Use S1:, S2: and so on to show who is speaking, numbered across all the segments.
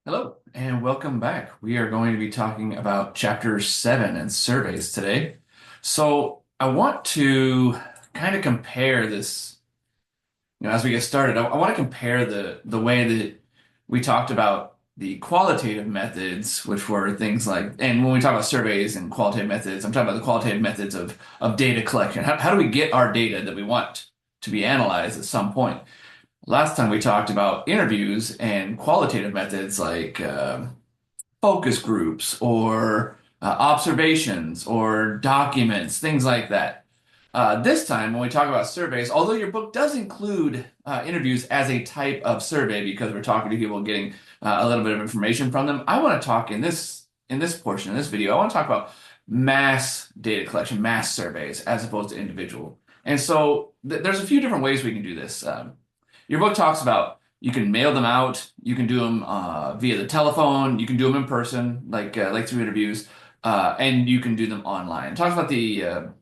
S1: Hello and welcome back. We are going to be talking about chapter 7 and surveys today. So I want to kind of compare this, as we get started. I want to compare the way that we talked about the qualitative methods, which were things like, and when we talk about surveys and qualitative methods, I'm talking about the qualitative methods of data collection. How do we get our data that we want to be analyzed at some point? Last time we talked about interviews and qualitative methods like focus groups or observations or documents, things like that. This time, when we talk about surveys, although your book does include interviews as a type of survey because we're talking to people, getting a little bit of information from them, I want to talk in this portion in this video. I want to talk about mass data collection, mass surveys, as opposed to individual. And so there's a few different ways we can do this. Your book talks about you can mail them out, you can do them via the telephone, you can do them in person, like through interviews, and you can do them online. It talks about the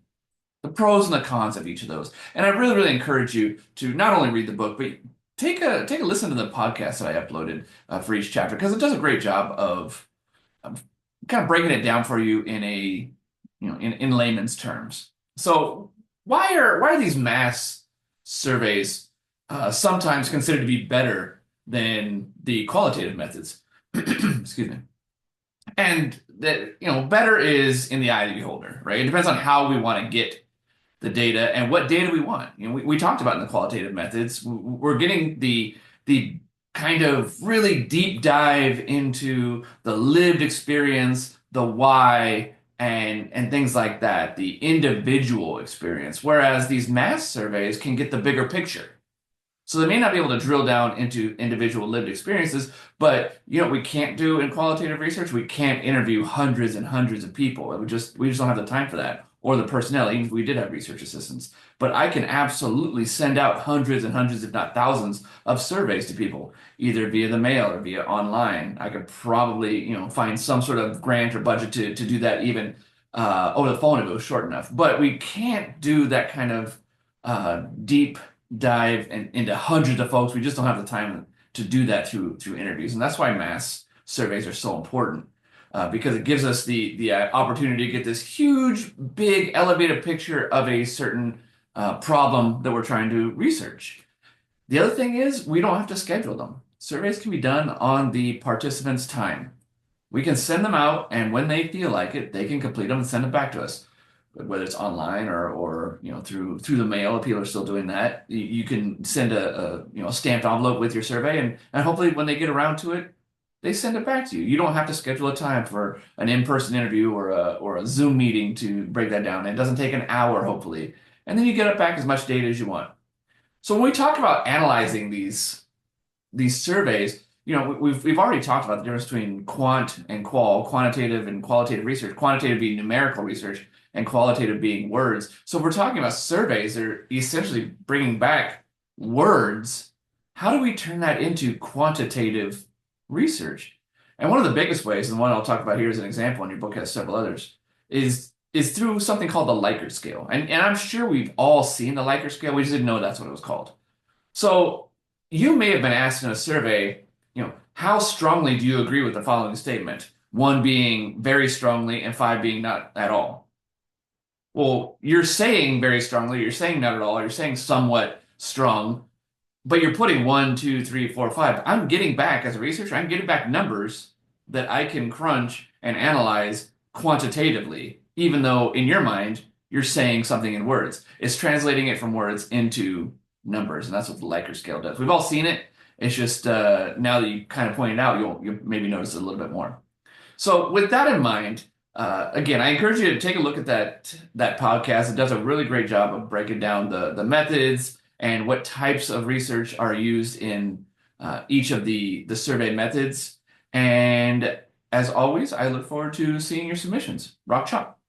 S1: pros and the cons of each of those. And I really, really encourage you to not only read the book, but take a listen to the podcast that I uploaded for each chapter because it does a great job of kind of breaking it down for you in in layman's terms. So why are these mass surveys sometimes considered to be better than the qualitative methods? Excuse me. And that, better is in the eye of the beholder, right? It depends on how we want to get the data and what data we want. We talked about in the qualitative methods, we're getting the kind of really deep dive into the lived experience, the why, and things like that, the individual experience. Whereas these mass surveys can get the bigger picture. So they may not be able to drill down into individual lived experiences, but what we can't do in qualitative research? We can't interview hundreds and hundreds of people. We just don't have the time for that, or the personnel, even if we did have research assistants. But I can absolutely send out hundreds and hundreds, if not thousands, of surveys to people, either via the mail or via online. I could probably, find some sort of grant or budget to do that even over the phone if it was short enough. But we can't do that kind of deep dive into hundreds of folks. We just don't have the time to do that through interviews, and that's why mass surveys are so important because it gives us the opportunity to get this huge, big, elevated picture of a certain problem that we're trying to research. The other thing is we don't have to schedule them. Surveys can be done on the participant's time. We can send them out, and when they feel like it, they can complete them and send them back to us, whether it's online or through the mail. If people are still doing that, you can send a stamped envelope with your survey, and hopefully when they get around to it, they send it back to you. You don't have to schedule a time for an in-person interview or a Zoom meeting to break that down. It doesn't take an hour, hopefully, and then you get it back as much data as you want. So when we talk about analyzing these surveys, we've already talked about the difference between quant and qual, quantitative and qualitative research, quantitative being numerical research and qualitative being words. So if we're talking about surveys, they're essentially bringing back words. How do we turn that into quantitative research? And one of the biggest ways, and the one I'll talk about here as an example, and your book has several others, is through something called the Likert scale. And I'm sure we've all seen the Likert scale. We just didn't know that's what it was called. So you may have been asked in a survey, how strongly do you agree with the following statement? One being very strongly and five being not at all. Well, you're saying very strongly, you're saying not at all, you're saying somewhat strong, but you're putting one, two, three, four, five. I'm getting back as a researcher, I'm getting back numbers that I can crunch and analyze quantitatively, even though in your mind you're saying something in words. It's translating it from words into numbers, and that's what the Likert scale does. We've all seen it. It's just now that you kind of pointed out, you'll maybe notice it a little bit more. So with that in mind, again, I encourage you to take a look at that podcast. It does a really great job of breaking down the methods and what types of research are used in each of the survey methods. And as always, I look forward to seeing your submissions. Rock chalk.